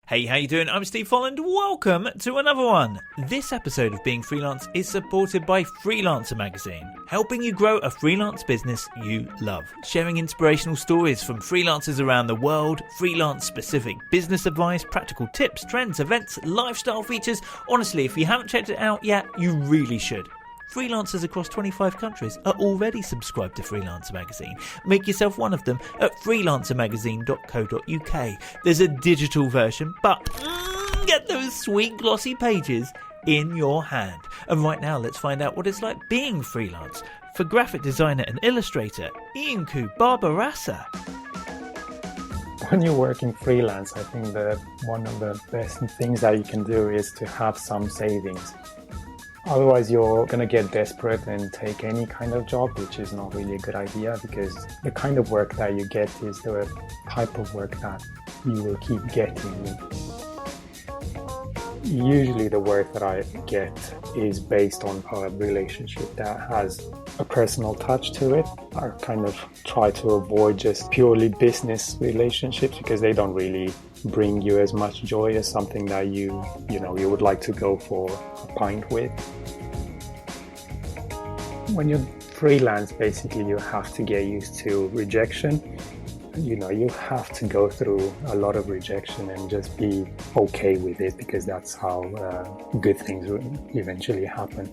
Hey, how you doing? I'm Steve Folland. Welcome to another one. This episode of Being Freelance is supported by Freelancer magazine, helping you grow a freelance business you love. Sharing inspirational stories from freelancers around the world, freelance-specific business advice, practical tips, trends, events, lifestyle features. Honestly, if you haven't checked it out yet, you really should. Freelancers across 25 countries are already subscribed to Freelancer magazine. Make yourself one of them at freelancermagazine.co.uk. There's a digital version, but get those sweet glossy pages in your hand. And right now, let's find out what it's like being freelance. For graphic designer and illustrator, Iancu Barbarasa. When you're working freelance, I think that one of the best things that you can do is to have some savings. Otherwise, you're going to get desperate and take any kind of job, which is not really a good idea because the kind of work that you get is the type of work that you will keep getting. Usually the work that I get is based on a relationship that has a personal touch to it. I kind of try to avoid just purely business relationships because they don't really bring you as much joy as something that you would like to go for a pint with. When you're freelance, basically you have to get used to rejection. You have to go through a lot of rejection and just be okay with it because that's how good things will eventually happen.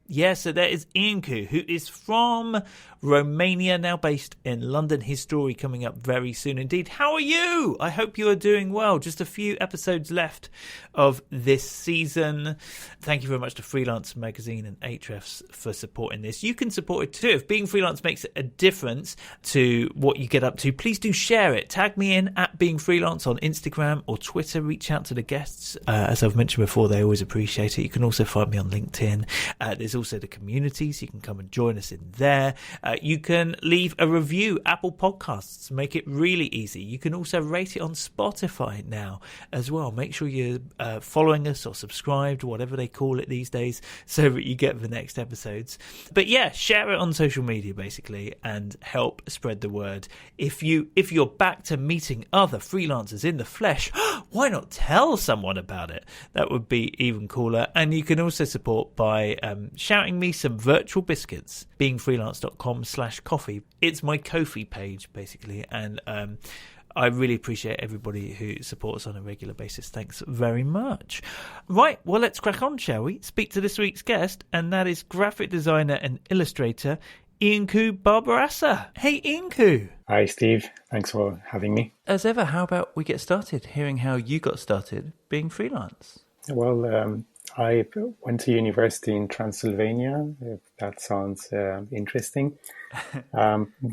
Yeah, so there is Iancu, who is from Romania, now based in London. His story coming up very soon indeed. How are you? I hope you are doing well. Just a few episodes left of this season. Thank you very much to Freelance Magazine and Ahrefs for supporting this. You can support it too. If being freelance makes a difference to what you get up to, please do share it. Tag me in at Being Freelance on Instagram or Twitter. Reach out to the guests. As I've mentioned before, they always appreciate it. You can also find me on LinkedIn. There's also the communities. You can come and join us in there. You can leave a review, Apple Podcasts, make it really easy. You can also rate it on Spotify now as well. Make sure you're following us or subscribed, whatever they call it these days, so that you get the next episodes. But yeah, share it on social media basically and help spread the word. If you're back to meeting other freelancers in the flesh, why not tell someone about it? That would be even cooler. And you can also support by shouting me some virtual biscuits, beingfreelance.com/coffee. It's my Ko-fi page basically, and I really appreciate everybody who supports on a regular basis. Thanks very much. Right, well, let's crack on, shall we? Speak to this week's guest, and that is graphic designer and illustrator Iancu Barbarasa. Hey, Iancu. Hi, Steve. Thanks for having me. As ever, how about we get started hearing how you got started being freelance? Well, I went to university in Transylvania, if that sounds interesting.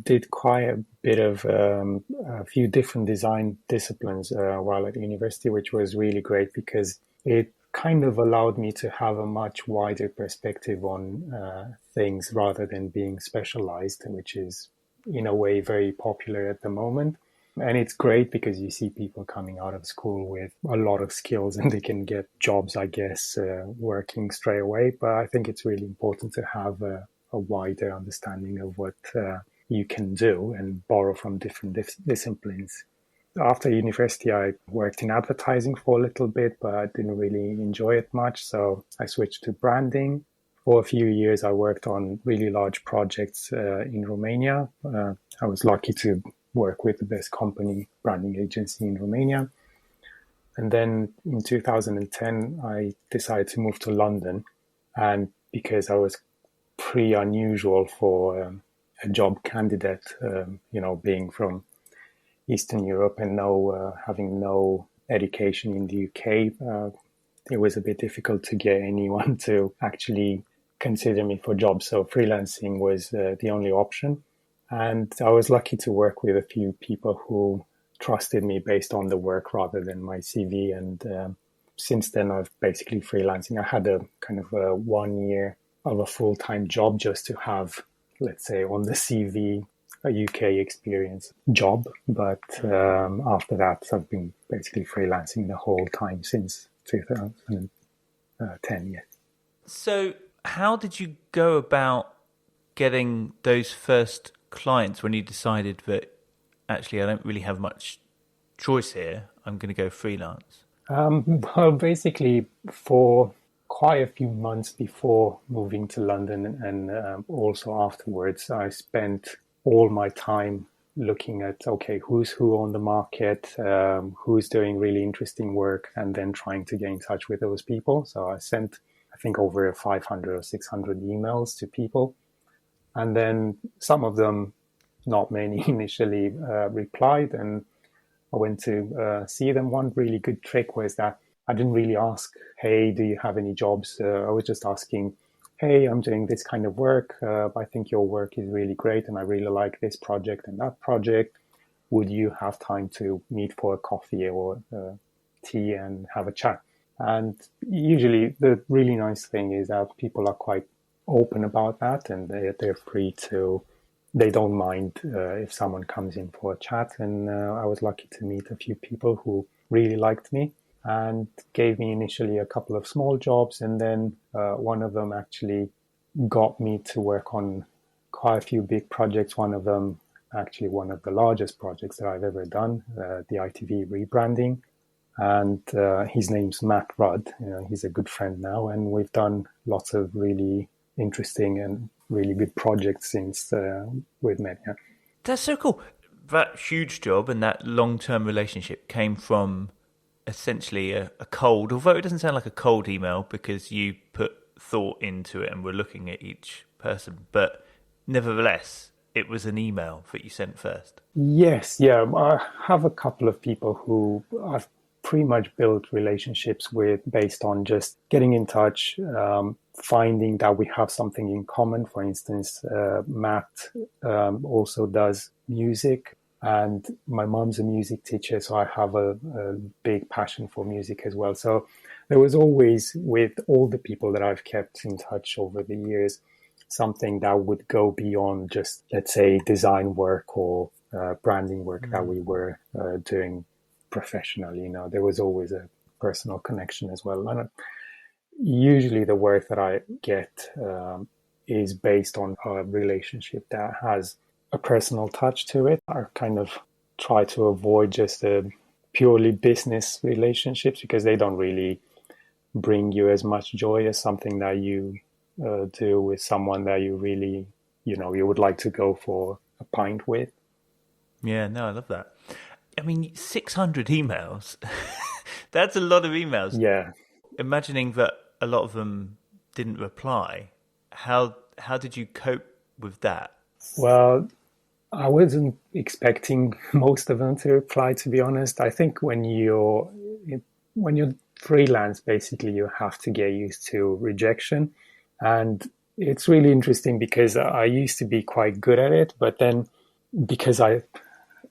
Did quite a bit of a few different design disciplines while at university, which was really great because it kind of allowed me to have a much wider perspective on things rather than being specialized, which is in a way very popular at the moment. And it's great because you see people coming out of school with a lot of skills and they can get jobs, I guess, working straight away. But I think it's really important to have a wider understanding of what you can do and borrow from different disciplines. After university, I worked in advertising for a little bit, but I didn't really enjoy it much. So I switched to branding. For a few years, I worked on really large projects in Romania. I was lucky to work with the best company branding agency in Romania. And then in 2010, I decided to move to London. And because I was pretty unusual for a job candidate, being from Eastern Europe and having no education in the UK, it was a bit difficult to get anyone to actually consider me for jobs. So freelancing was the only option. And I was lucky to work with a few people who trusted me based on the work rather than my CV. And since then, I've basically freelancing. I had a kind of 1 year of a full-time job just to have, let's say, on the CV, a UK experience job. But after that, I've been basically freelancing the whole time since 2010. Yes. So how did you go about getting those first clients when you decided that actually I don't really have much choice here. I'm going to go freelance. Well, basically, for quite a few months before moving to London and also afterwards, I spent all my time looking at, okay, who's who on the market, who's doing really interesting work, and then trying to get in touch with those people. So I sent, I think, over 500 or 600 emails to people. And then some of them, not many initially, replied, and I went to see them. One really good trick was that I didn't really ask, hey, do you have any jobs? I was just asking, hey, I'm doing this kind of work. I think your work is really great and I really like this project and that project. Would you have time to meet for a coffee or tea and have a chat? And usually the really nice thing is that people are quite open about that, and they're free to, they don't mind if someone comes in for a chat. And I was lucky to meet a few people who really liked me and gave me initially a couple of small jobs. And then one of them actually got me to work on quite a few big projects. One of them, actually one of the largest projects that I've ever done, the ITV rebranding. And his name's Matt Rudd. He's a good friend now. And we've done lots of really interesting and really good projects since we've met. Yeah. That's so cool. That huge job and that long-term relationship came from essentially a cold, although it doesn't sound like a cold email because you put thought into it and were looking at each person, but nevertheless, it was an email that you sent first. Yes, yeah. I have a couple of people who I've pretty much built relationships with based on just getting in touch, finding that we have something in common. For instance, Matt also does music, and my mom's a music teacher, so I have a big passion for music as well. So there was always, with all the people that I've kept in touch over the years, something that would go beyond just, let's say, design work or branding work that we were doing professionally. There was always a personal connection as well. And usually the work that I get is based on a relationship that has a personal touch to it. I kind of try to avoid just the purely business relationships because they don't really bring you as much joy as something that you do with someone that you really, you would like to go for a pint with. Yeah, no, I love that. I mean, 600 emails. That's a lot of emails. Yeah. Imagining that a lot of them didn't reply, how did you cope with that? Well, I wasn't expecting most of them to reply, to be honest. I think when you're freelance, basically, you have to get used to rejection. And it's really interesting because I used to be quite good at it, but then because I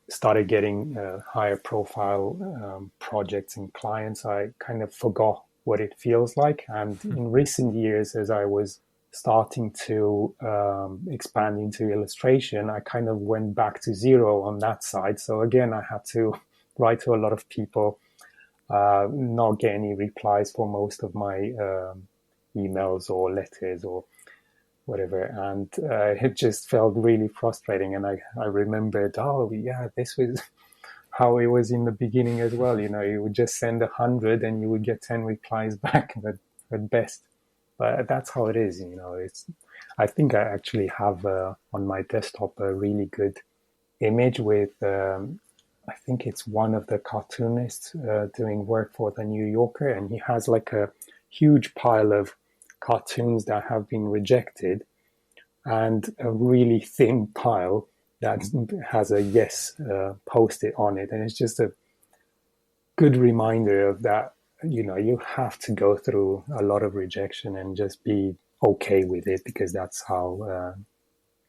started getting higher profile projects and clients, I kind of forgot what it feels like. And in recent years, as I was starting to expand into illustration, I kind of went back to zero on that side. So again, I had to write to a lot of people, not get any replies for most of my emails or letters or whatever. And it just felt really frustrating. And I remembered, oh yeah, this was how it was in the beginning as well. You would just send 100 and you would get 10 replies back at best. But that's how it is. I think I actually have on my desktop a really good image with, I think it's one of the cartoonists doing work for the New Yorker, and he has like a huge pile of cartoons that have been rejected and a really thin pile that has a yes post-it on it. And it's just a good reminder of that, you have to go through a lot of rejection and just be okay with it, because that's how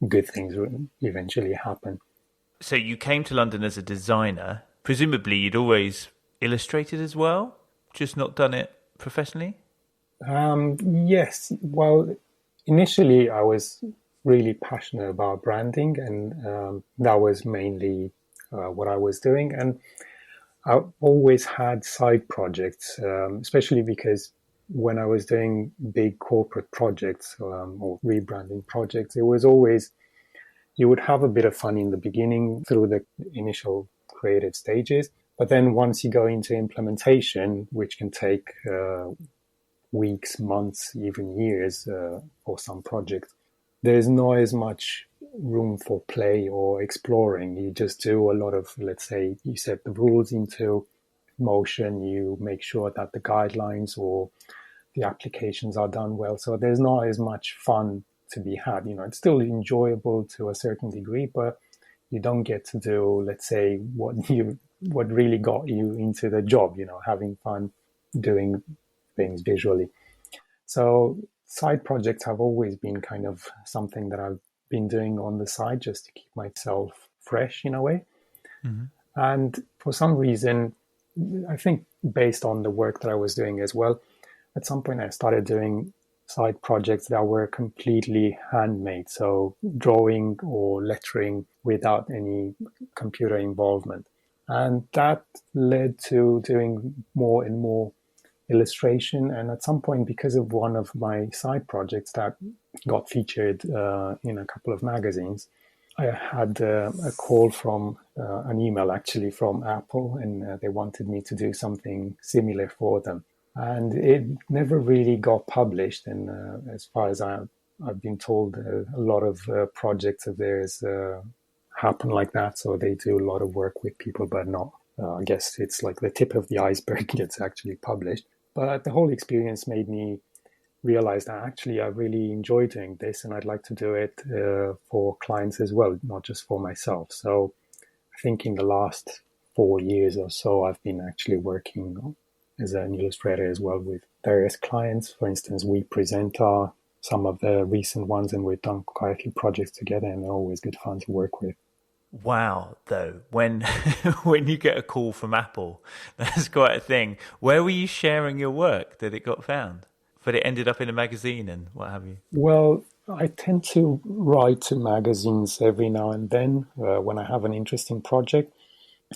good things will eventually happen. So you came to London as a designer. Presumably you'd always illustrated as well, just not done it professionally? Yes. Well, initially I was really passionate about branding, and that was mainly what I was doing. And I always had side projects, especially because when I was doing big corporate projects or rebranding projects, it was always, you would have a bit of fun in the beginning through the initial creative stages, But then once you go into implementation, which can take weeks, months, even years for some projects, there's not as much room for play or exploring. You just do a lot of, let's say, you set the rules into motion, you make sure that the guidelines or the applications are done well. So there's not as much fun to be had. It's still enjoyable to a certain degree, but you don't get to do, let's say, what really got you into the job, having fun doing things visually. So side projects have always been kind of something that I've been doing on the side just to keep myself fresh in a way. Mm-hmm. And for some reason, I think based on the work that I was doing as well, at some point I started doing side projects that were completely handmade. So drawing or lettering without any computer involvement. And that led to doing more and more illustration. And at some point, because of one of my side projects that got featured in a couple of magazines, I had a call from an email actually from Apple, and they wanted me to do something similar for them. And it never really got published. And as far as I've been told, a lot of projects of theirs happen like that. So they do a lot of work with people, but not, I guess it's like the tip of the iceberg gets actually published. But the whole experience made me realize that actually I really enjoy doing this, and I'd like to do it for clients as well, not just for myself. So I think in the last 4 years or so, I've been actually working as an illustrator as well with various clients. For instance, we present some of the recent ones, and we've done quite a few projects together, and they're always good fun to work with. Wow, though, when when you get a call from Apple, that's quite a thing. Where were you sharing your work that it got found? But it ended up in a magazine and what have you? Well, I tend to write to magazines every now and then when I have an interesting project.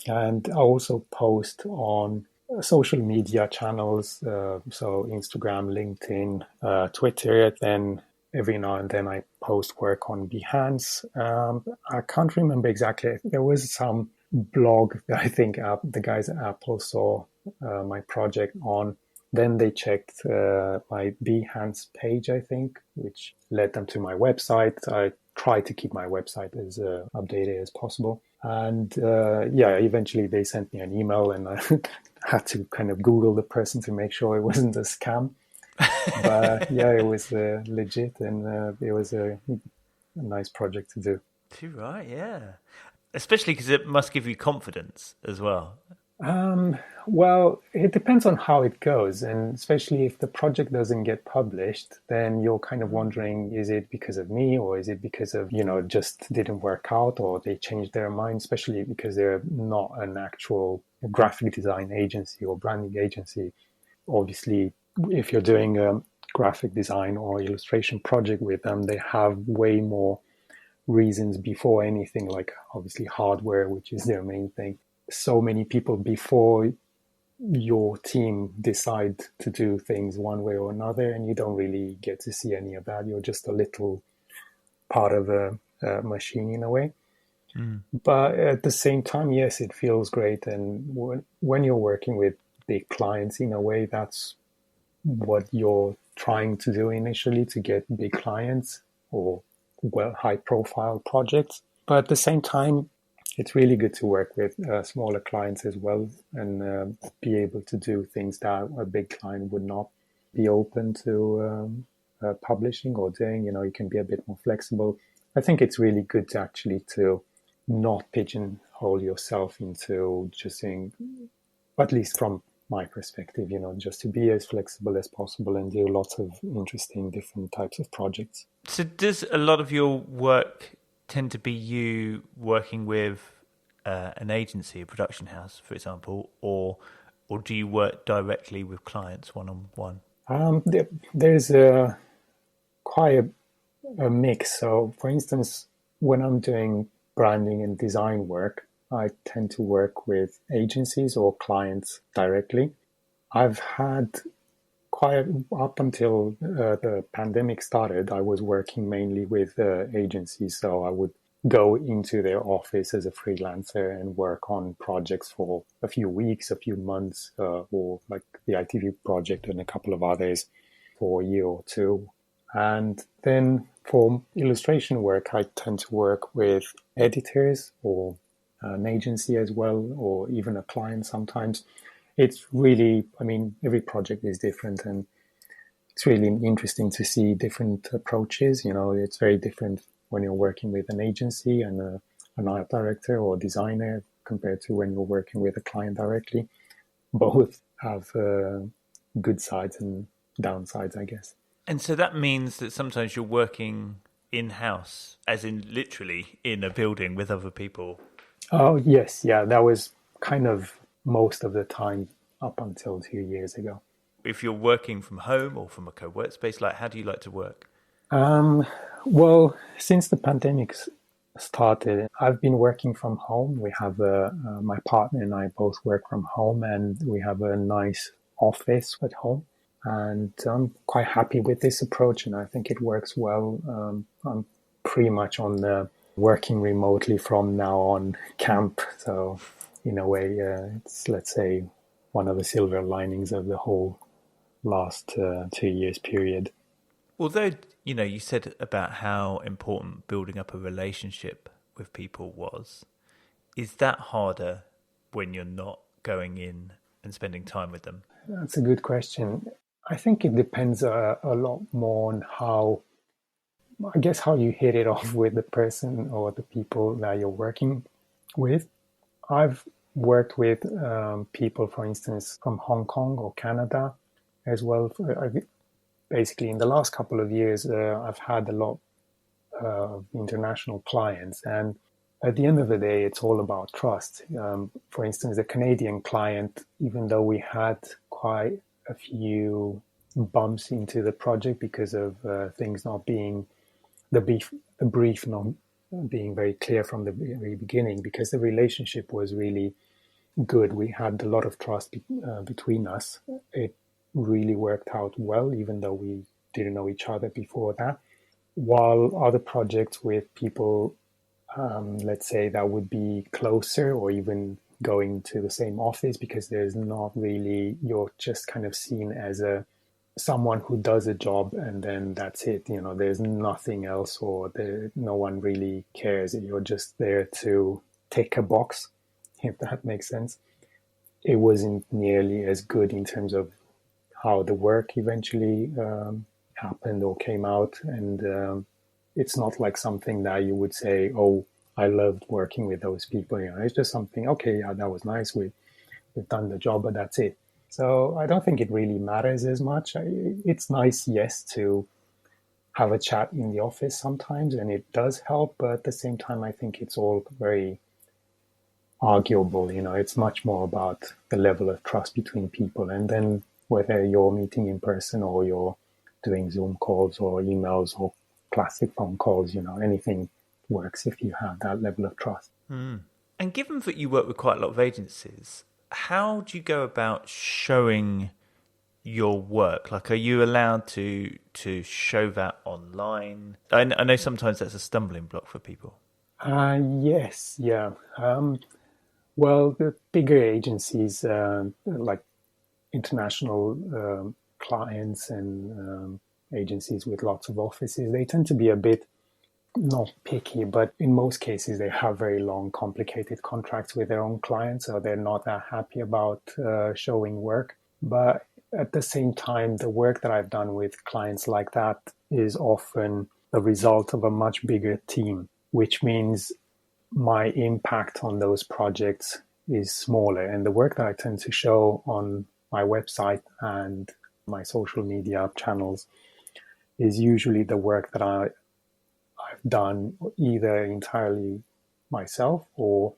And I also post on social media channels, so Instagram, LinkedIn, Twitter. Then every now and then I post work on Behance. I can't remember exactly. There was some blog that I think the guys at Apple saw my project on. Then they checked my Behance page, I think, which led them to my website. I try to keep my website as updated as possible. And eventually they sent me an email, and I had to kind of Google the person to make sure it wasn't a scam. But it was legit, and it was a nice project to do. Too right, yeah. Especially because it must give you confidence as well. Well, it depends on how it goes. And especially if the project doesn't get published, then you're kind of wondering, is it because of me, or is it because of, just didn't work out, or they changed their mind, especially because they're not an actual graphic design agency or branding agency. Obviously, if you're doing a graphic design or illustration project with them, they have way more reasons before anything, like obviously hardware, which is their main thing. So many people before your team decide to do things one way or another, and you don't really get to see any of that. You're just a little part of a machine in a way. But at the same time, yes, it feels great. And when you're working with big clients, in a way, that's what you're trying to do initially, to get big clients or high profile projects. But at the same time, it's really good to work with smaller clients as well, and be able to do things that a big client would not be open to publishing or doing. You can be a bit more flexible. I think it's really good to actually to not pigeonhole yourself into just saying, at least from my perspective, just to be as flexible as possible and do lots of interesting different types of projects. So does a lot of your work tend to be you working with an agency, a production house, for example, or do you work directly with clients one-on-one? There's quite a mix. So, for instance, when I'm doing branding and design work, I tend to work with agencies or clients directly. I've had up until the pandemic started, I was working mainly with agencies. So I would go into their office as a freelancer and work on projects for a few weeks, a few months, or like the ITV project and a couple of others for a year or two. And then for illustration work, I tend to work with editors or an agency as well, or even a client sometimes. It's really, I mean, every project is different, and it's really interesting to see different approaches. It's very different when you're working with an agency and an art director or designer compared to when you're working with a client directly. Both have good sides and downsides, I guess. And so that means that sometimes you're working in-house, as in literally in a building with other people. Oh, yes. Yeah, that was kind of most of the time up until 2 years ago. If you're working from home or from a co-work space, like how do you like to work? Well, since the pandemic started, I've been working from home. We have my partner and I both work from home, and we have a nice office at home. And I'm quite happy with this approach, and I think it works well. I'm pretty much on the working remotely from now on camp. So in a way, it's, let's say, one of the silver linings of the whole last 2 years period. Although, you said about how important building up a relationship with people was. Is that harder when you're not going in and spending time with them? That's a good question. I think it depends a lot more on how you hit it off with the person or the people that you're working with. I've worked with people, for instance, from Hong Kong or Canada as well. Basically, in the last couple of years, I've had a lot of international clients. And at the end of the day, it's all about trust. For instance, the Canadian client, even though we had quite a few bumps into the project because of things not being, the brief not being very clear from the very beginning, because the relationship was really good. We had a lot of trust between us. It really worked out well, even though we didn't know each other before that. While other projects with people, let's say, that would be closer or even going to the same office, because there's not really, you're just kind of seen as someone who does a job and then that's it. There's nothing else, or no one really cares. You're just there to tick a box, if that makes sense. It wasn't nearly as good in terms of how the work eventually happened or came out. And it's not like something that you would say, oh, I loved working with those people. It's just something, okay, yeah, that was nice. We've done the job, but that's it. So I don't think it really matters as much. It's nice, yes, to have a chat in the office sometimes, and it does help. But at the same time, I think it's all very arguable. It's much more about the level of trust between people. And then whether you're meeting in person or you're doing Zoom calls or emails or classic phone calls, anything works if you have that level of trust. Mm. And given that you work with quite a lot of agencies, how do you go about showing your work? Like, are you allowed to show that online? I know sometimes that's a stumbling block for people. Yes, yeah. Well, the bigger agencies, like international clients and agencies with lots of offices, they tend to be a bit not picky, but in most cases they have very long, complicated contracts with their own clients, so they're not that happy about showing work. But at the same time, the work that I've done with clients like that is often the result of a much bigger team, which means my impact on those projects is smaller. And the work that I tend to show on my website and my social media channels is usually the work that I've done either entirely myself or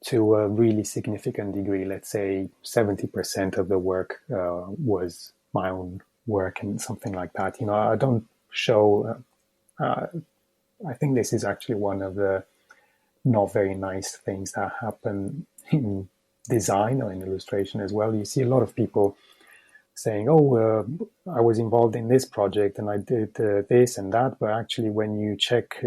to a really significant degree. Let's say 70% of the work was my own work and something like that. I don't show, I think this is actually one of the not very nice things that happen in design or in illustration as well. You see a lot of people saying, oh, I was involved in this project and I did this and that. But actually, when you check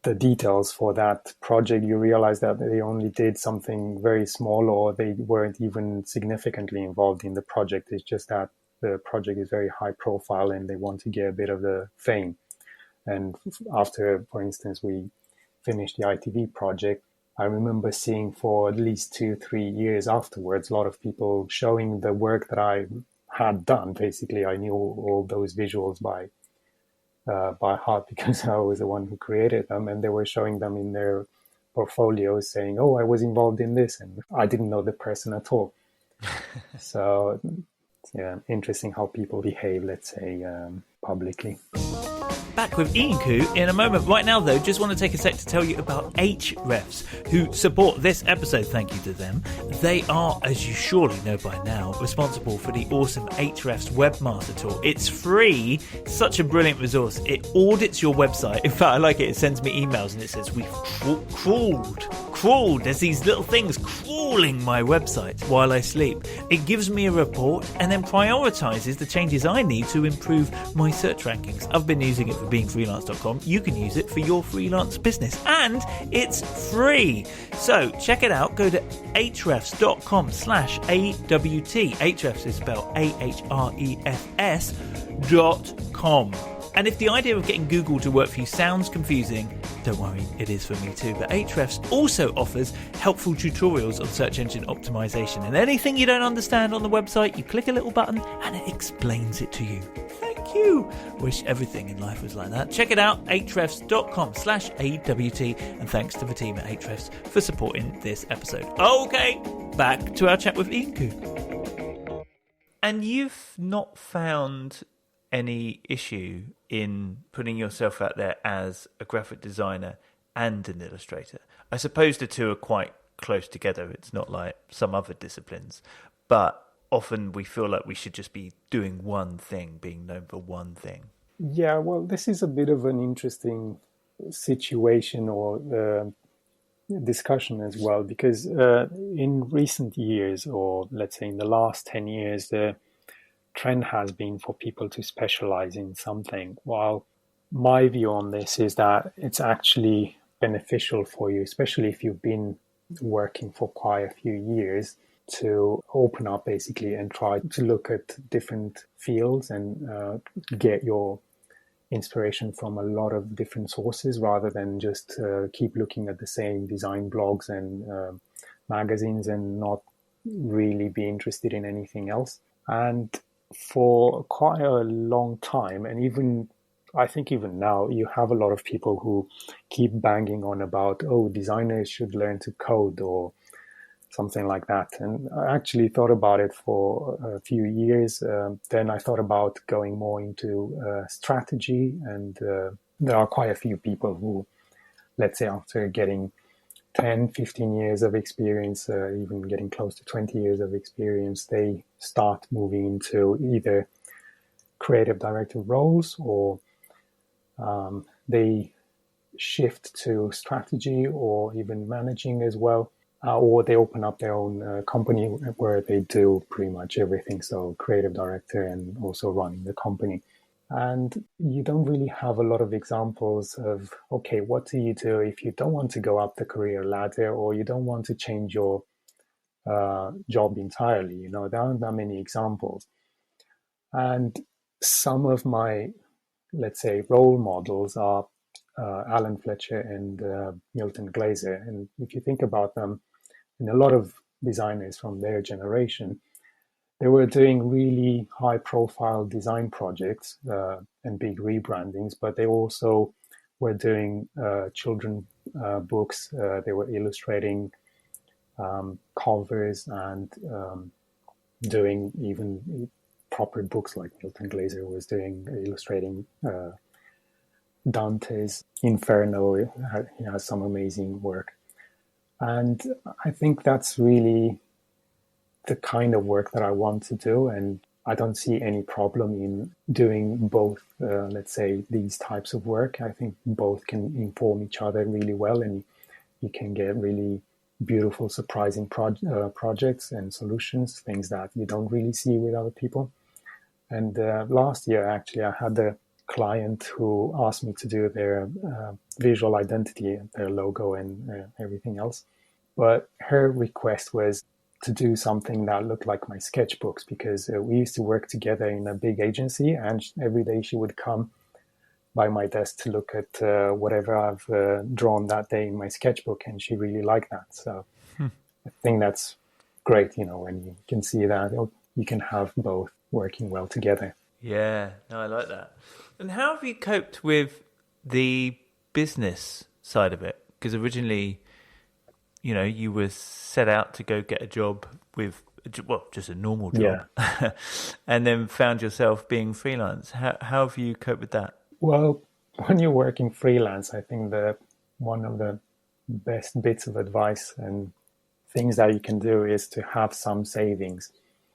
the details for that project, you realize that they only did something very small, or they weren't even significantly involved in the project. It's just that the project is very high profile and they want to get a bit of the fame. And after, for instance, we finished the ITV project, I remember seeing for at least 2-3 years afterwards, a lot of people showing the work that I had done. Basically, I knew all those visuals by heart because I was the one who created them, and they were showing them in their portfolios saying, oh, I was involved in this, and I didn't know the person at all. So yeah, interesting how people behave, let's say, publicly. Back with Iancu in a moment. Right now, though, just want to take a sec to tell you about Hrefs, who support this episode. Thank you to them. They are, as you surely know by now, responsible for the awesome Hrefs Webmaster Tool. It's free, such a brilliant resource. It audits your website. In fact, I like it. It sends me emails and it says, we've crawled. There's these little things crawling my website while I sleep. It gives me a report and then prioritizes the changes I need to improve my search rankings. I've been using it for beingfreelance.com. You can use it for your freelance business, and it's free. So check it out. Go to ahrefs.com/AWT. Ahrefs is spelled AHREFS.com. And if the idea of getting Google to work for you sounds confusing, don't worry, it is for me too. But Ahrefs also offers helpful tutorials on search engine optimization. And anything you don't understand on the website, you click a little button and it explains it to you. Thank you. Wish everything in life was like that. Check it out, ahrefs.com/AWT. And thanks to the team at Ahrefs for supporting this episode. Okay, back to our chat with Iancu. And you've not found any issue in putting yourself out there as a graphic designer and an illustrator? I suppose the two are quite close together. It's not like some other disciplines, but often we feel like we should just be doing one thing, being known for one thing. Yeah, well, this is a bit of an interesting situation or discussion as well, because in recent years, or let's say in the last 10 years, the trend has been for people to specialize in something. While my view on this is that it's actually beneficial for you, especially if you've been working for quite a few years, to open up basically and try to look at different fields and get your inspiration from a lot of different sources, rather than just keep looking at the same design blogs and magazines and not really be interested in anything else. And for quite a long time, and even I think even now, you have a lot of people who keep banging on about, oh, designers should learn to code or something like that. And I actually thought about it for a few years. Then I thought about going more into strategy. And there are quite a few people who, let's say, after getting 10, 15 years of experience, even getting close to 20 years of experience, they start moving into either creative director roles, or they shift to strategy or even managing as well, or they open up their own company where they do pretty much everything. So creative director and also running the company. And you don't really have a lot of examples of, okay, what do you do if you don't want to go up the career ladder, or you don't want to change your job entirely? You know, there aren't that many examples. And some of my, let's say, role models are Alan Fletcher and Milton Glaser. And if you think about them, and a lot of designers from their generation, they were doing really high-profile design projects and big rebrandings, but they also were doing children books. They were illustrating covers and doing even proper books, like Milton Glaser was doing, illustrating Dante's Inferno. He has some amazing work. And I think that's really the kind of work that I want to do, and I don't see any problem in doing both, let's say, these types of work. I think both can inform each other really well, and you can get really beautiful, surprising projects and solutions, things that you don't really see with other people. And last year, actually, I had a client who asked me to do their visual identity, their logo and everything else. But her request was to do something that looked like my sketchbooks, because we used to work together in a big agency, and every day she would come by my desk to look at whatever I've drawn that day in my sketchbook, and she really liked that. So I think that's great, when you can see that you can have both working well together. Yeah, no, I like that. And how have you coped with the business side of it? Because originally, you were set out to go get a job with, well, just a normal job, Yeah. and then found yourself being freelance. How have you coped with that? Well, when you're working freelance, I think one of the best bits of advice and things that you can do is to have some savings.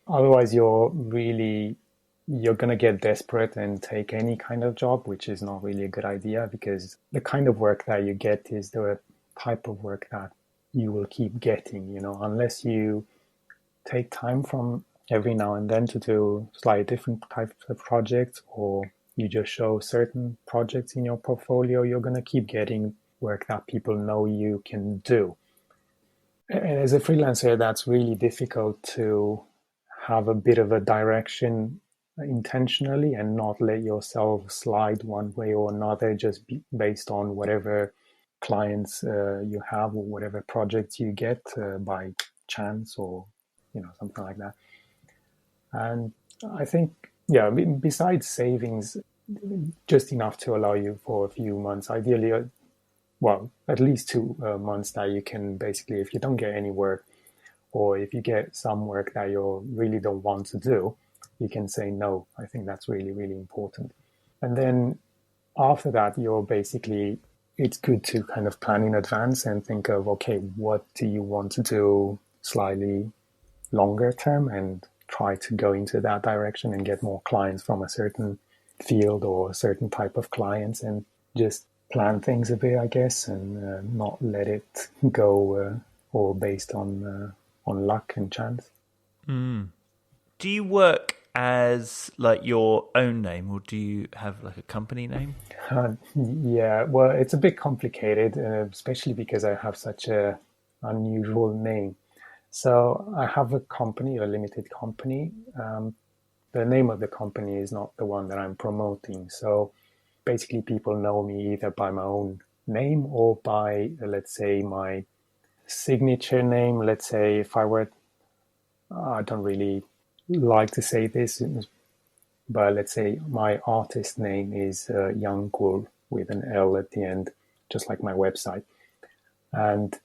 Otherwise, you're going to get desperate and take any kind of job, which is not really a good idea, because the kind of work that you get is the type of work that you will keep getting, unless you take time from every now and then to do slightly different types of projects, or you just show certain projects in your portfolio, you're going to keep getting work that people know you can do. And as a freelancer, that's really difficult to have a bit of a direction intentionally and not let yourself slide one way or another just based on whatever clients you have or whatever projects you get by chance or something like that. And I think, yeah, besides savings, just enough to allow you for a few months, ideally, well, at least 2 months that you can basically, if you don't get any work, or if you get some work that you really don't want to do, you can say no. I think that's really, really important. And then after that, it's good to kind of plan in advance and think of, okay, what do you want to do slightly longer term, and try to go into that direction and get more clients from a certain field or a certain type of clients, and just plan things a bit, I guess, and not let it go all based on luck and chance. Do you work as like your own name, or do you have like a company name? Yeah, well, it's a bit complicated, especially because I have such a unusual name. So I have a company, a limited company. The name of the company is not the one that I'm promoting. So basically, people know me either by my own name or by, let's say, my signature name. Let's say if I don't really like to say this, but let's say my artist name is Iancu with an L at the end, just like my website. And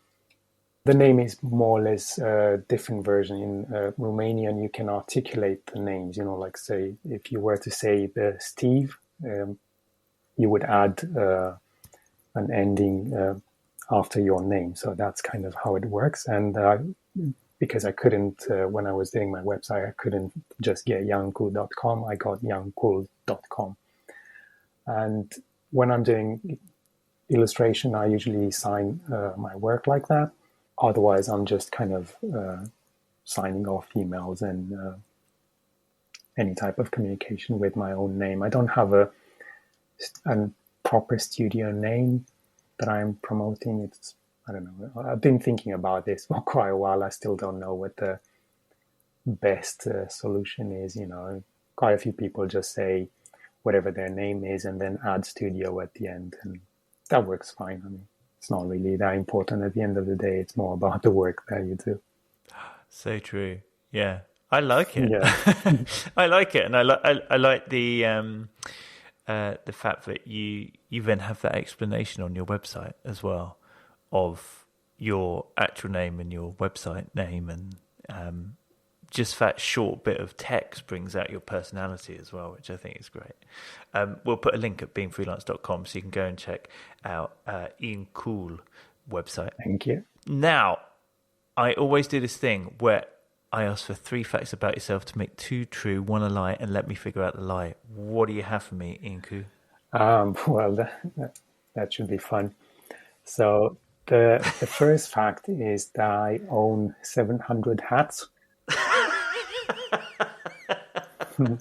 the name is more or less a different version. In Romanian, you can articulate the names, like say, if you were to say the Steve, you would add an ending after your name. So that's kind of how it works. And because I couldn't, when I was doing my website, I couldn't just get iancu.com. I got iancu.com. And when I'm doing illustration, I usually sign my work like that. Otherwise, I'm just kind of signing off emails and any type of communication with my own name. I don't have a proper studio name that I'm promoting. I don't know. I've been thinking about this for quite a while. I still don't know what the best solution is. Quite a few people just say whatever their name is and then add studio at the end, and that works fine. I mean, it's not really that important at the end of the day. It's more about the work that you do. So true. Yeah, I like it. Yeah. I like it, and I like the fact that you then have that explanation on your website as well of your actual name and your website name, and just that short bit of text brings out your personality as well, which I think is great. We'll put a link at beingfreelance.com so you can go and check out Iancu website. Thank you. Now, I always do this thing where I ask for 3 facts about yourself to make 2 true, 1 a lie, and let me figure out the lie. What do you have for me, Iancu? Well, that should be fun. So the first fact is that I own 700 hats. Okay.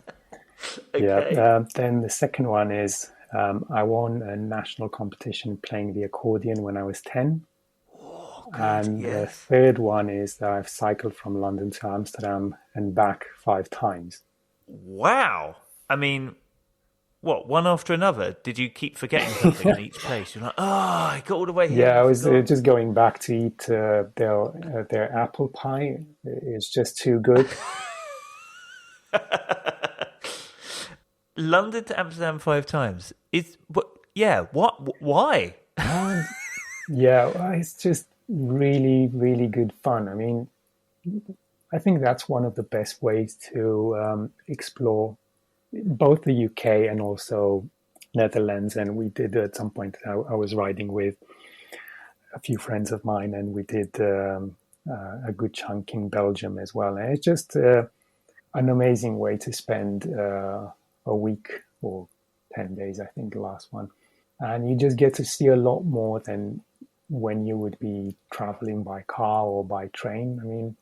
Yeah. Then the second one is I won a national competition playing the accordion when I was 10. Oh, good. And the Yes. third one is that I've cycled from London to Amsterdam and back 5 times. Wow. I mean, what, one after another? Did you keep forgetting something in each place? You're like, oh, I got all the way here Yeah, and I I was forgot. just going back to eat their apple pie. It's just too good. London to Amsterdam 5 times. Is what? Yeah. What? Why? Um, yeah, well, it's just really, really good fun. I mean, I think that's one of the best ways to explore both the UK and also Netherlands. And we did at some point, I was riding with a few friends of mine, and we did a good chunk in Belgium as well. And it's just an amazing way to spend a week or 10 days, I think, the last one. And you just get to see a lot more than when you would be traveling by car or by train. I mean,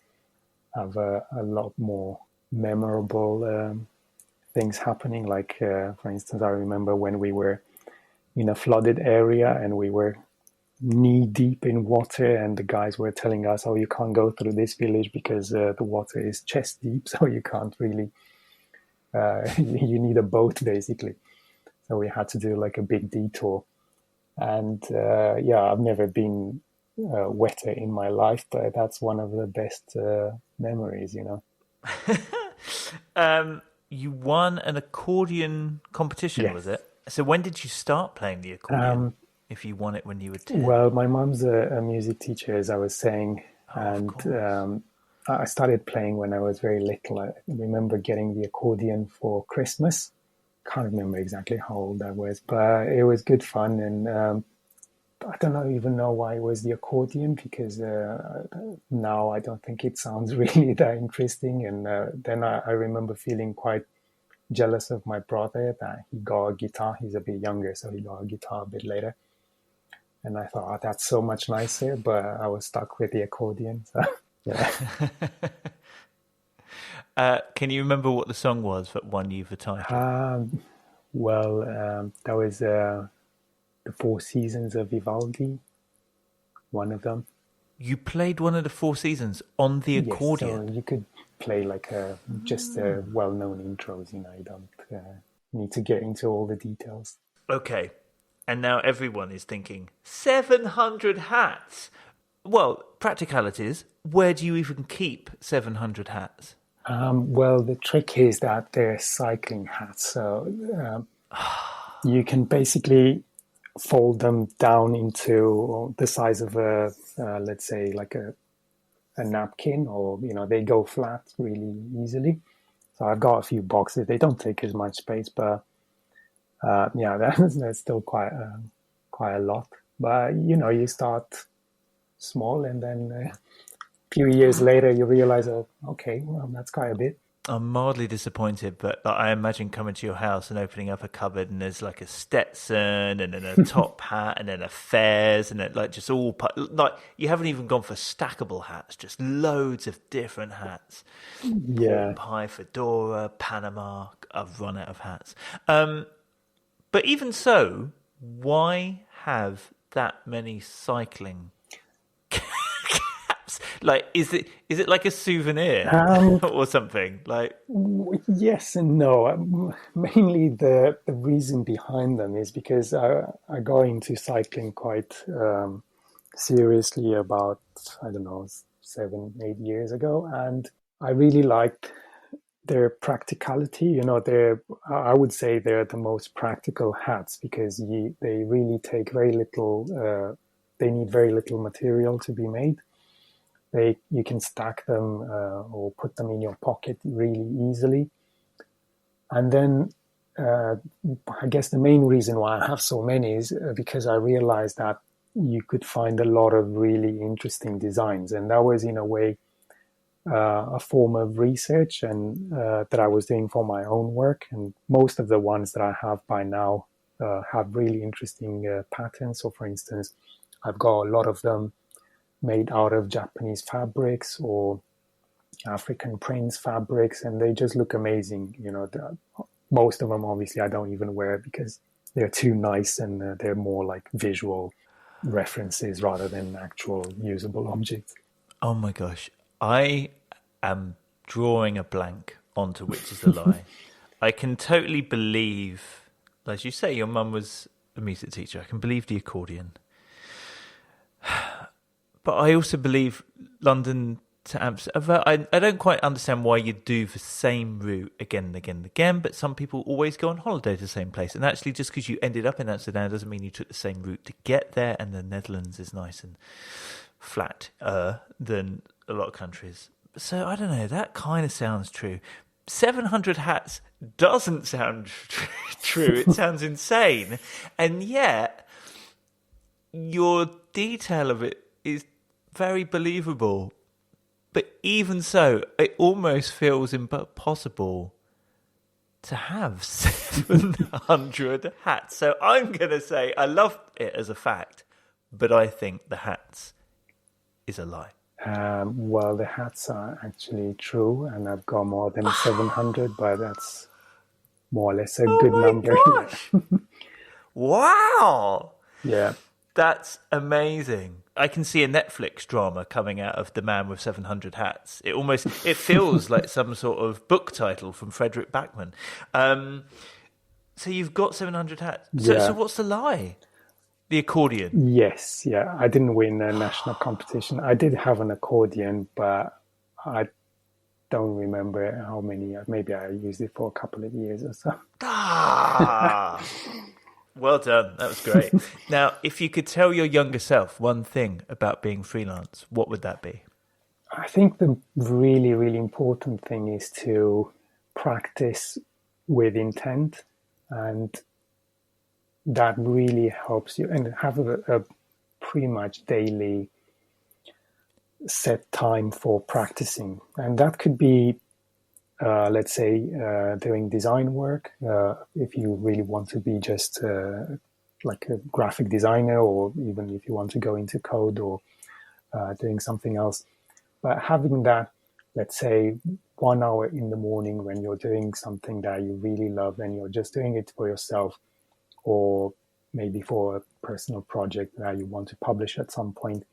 have a lot more memorable things happening. Like, for instance, I remember when we were in a flooded area and we were knee deep in water, and the guys were telling us, "Oh, you can't go through this village because the water is chest deep, so you can't really. You need a boat, basically." So we had to do like a big detour, and yeah, I've never been wetter in my life, but that's one of the best memories, you know. You won an accordion competition, was Yes. it? So when did you start playing the accordion? Um, If you won it when you were 10? well, my mom's a music teacher, as I was saying, Oh, of and course. I started playing when I was very little. I remember getting the accordion for Christmas. Can't remember exactly how old I was, but it was good fun. And I don't know, even know why it was the accordion, because now I don't think it sounds really that interesting. And then I remember feeling quite jealous of my brother that he got a guitar. He's a bit younger, so he got a guitar a bit later. And I thought, oh, that's so much nicer, but I was stuck with the accordion. So, yeah. Can you remember what the song was that won you the title? Um, well, that was the Four Seasons of Vivaldi, one of them. You played one of the Four Seasons on the Yes, so accordion. you could play like just well-known intros. You know, you don't need to get into all the details. Okay. And now everyone is thinking 700 hats. Well, practicalities. Where do you even keep 700 hats? Well, the trick is that they're cycling hats, so you can basically fold them down into the size of a, let's say, like a napkin, or they go flat really easily. So I've got a few boxes. They don't take as much space, but yeah, that's still quite a lot. But you start small, and then a few years later, you realize, oh, okay, well, that's quite a bit. I'm mildly disappointed, but like, I imagine coming to your house and opening up a cupboard and there's like a Stetson and then a top hat and then a Fez and then like just all like you haven't even gone for stackable hats, just loads of different hats. Pork Yeah. pie, fedora, Panama. I've run out of hats. But even so, why have that many cycling caps? Like, is it like a souvenir Um, or something? Like, yes and no. Mainly the reason behind them is because I got into cycling quite seriously about, I don't know, 7, 8 years ago, and I really liked their practicality. I would say they're the most practical hats, because they really take very little. They need very little material to be made. You can stack them or put them in your pocket really easily. And then uh, I guess the main reason why I have so many is because I realized that you could find a lot of really interesting designs, and that was in a way a form of research and that I was doing for my own work. And most of the ones that I have by now have really interesting patterns. So, for instance, I've got a lot of them made out of Japanese fabrics or African prints fabrics, and they just look amazing. Most of them, obviously, I don't even wear because they're too nice and they're more like visual references rather than actual usable objects. Oh my gosh. I am drawing a blank onto which is a lie. I can totally believe, as you say, your mum was a music teacher. I can believe the accordion. But I also believe London to Amsterdam. I don't quite understand why you do the same route again and again and again, but some people always go on holiday to the same place. And actually, just because you ended up in Amsterdam doesn't mean you took the same route to get there, and the Netherlands is nice and flat than a lot of countries. So I don't know, that kind of sounds true. 700 hats doesn't sound true. It sounds insane. And yet, your detail of it is very believable. But even so, it almost feels impossible to have 700 hats. So I'm going to say I love it as a fact, but I think the hats is a lie. Well, the hats are actually true, and I've got more than 700, but that's more or less a good number. Wow! Yeah. That's amazing. I can see a Netflix drama coming out of The Man with 700 Hats. It feels like some sort of book title from Frederick Backman. So you've got 700 hats. So what's the lie? The accordion? Yes, yeah. I didn't win a national competition. I did have an accordion, but I don't remember how many. Maybe I used it for a couple of years or so. Well done. That was great. Now, if you could tell your younger self one thing about being freelance, what would that be? I think the really, really important thing is to practice with intent, and that really helps you, and have a pretty much daily set time for practicing. And that could be, let's say, doing design work, if you really want to be just like a graphic designer, or even if you want to go into code or doing something else. But having that, let's say, 1 hour in the morning when you're doing something that you really love and you're just doing it for yourself, or maybe for a personal project that you want to publish at some point,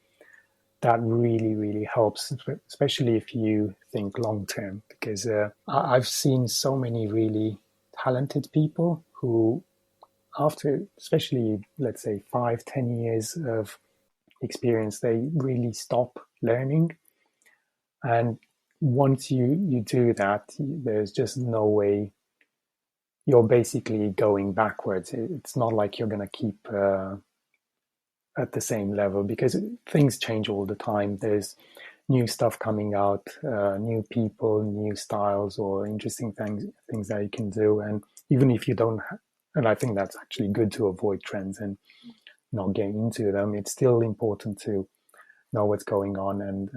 that really, really helps, especially if you think long term. Because I've seen so many really talented people who, after especially, let's say, 5-10 years of experience, they really stop learning. And once you do that, there's just no way. You're basically going backwards. It's not like you're going to keep at the same level, because things change all the time. There's new stuff coming out, new people, new styles, or interesting things that you can do. And even if you don't, and I think that's actually good to avoid trends and not get into them, it's still important to know what's going on and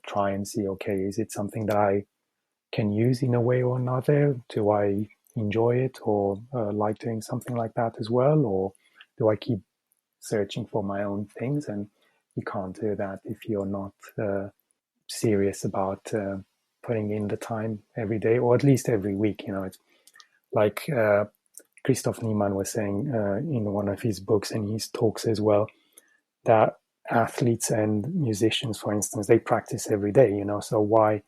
try and see, okay, is it something that I can use in a way or another? Do I enjoy it, or like doing something like that as well? Or do I keep searching for my own things? And you can't do that if you're not serious about putting in the time every day, or at least every week. It's like Christoph Niemann was saying in one of his books and his talks as well, that athletes and musicians, for instance, they practice every day, so why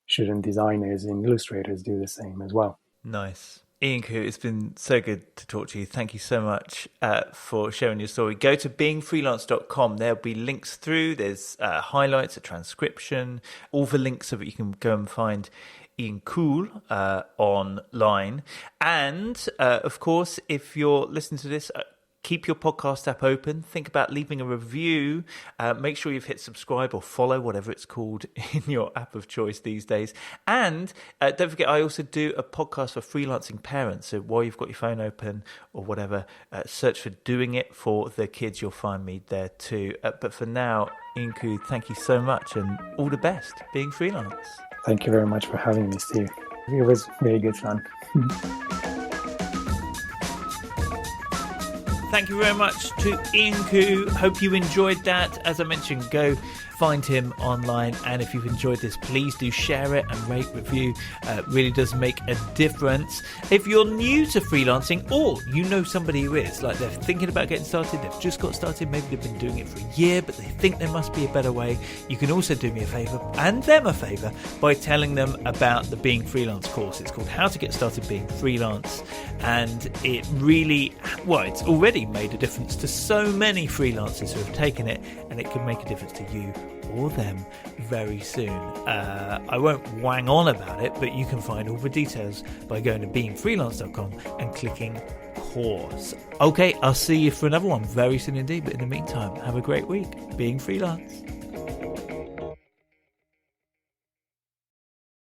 shouldn't designers and illustrators do the same as well? Nice. Iancu, it's been so good to talk to you. Thank you so much for sharing your story. Go to beingfreelance.com. There'll be links through. There's highlights, a transcription, all the links so that you can go and find Iancu online. And, of course, if you're listening to this, keep your podcast app open. Think about leaving a review. Make sure you've hit subscribe or follow, whatever it's called in your app of choice these days. And don't forget, I also do a podcast for freelancing parents. So while you've got your phone open or whatever, search for Doing It for the Kids. You'll find me there too. But for now, Iancu, thank you so much and all the best being freelance. Thank you very much for having me, Steve. It was really good fun. Thank you very much to Iancu. Hope you enjoyed that. As I mentioned, go find him online, and if you've enjoyed this, please do share it and rate, review. It really does make a difference. If you're new to freelancing, or you know somebody who is, like they're thinking about getting started, they've just got started, maybe they've been doing it for a year, but they think there must be a better way, you can also do me a favour and them a favour by telling them about the Being Freelance course. It's called How to Get Started Being Freelance, and it really, well, it's already made a difference to so many freelancers who have taken it, and it can make a difference to you or them very soon. I won't wang on about it, but you can find all the details by going to beingfreelance.com and clicking course. Okay, I'll see you for another one very soon indeed, but in the meantime, have a great week. Being Freelance.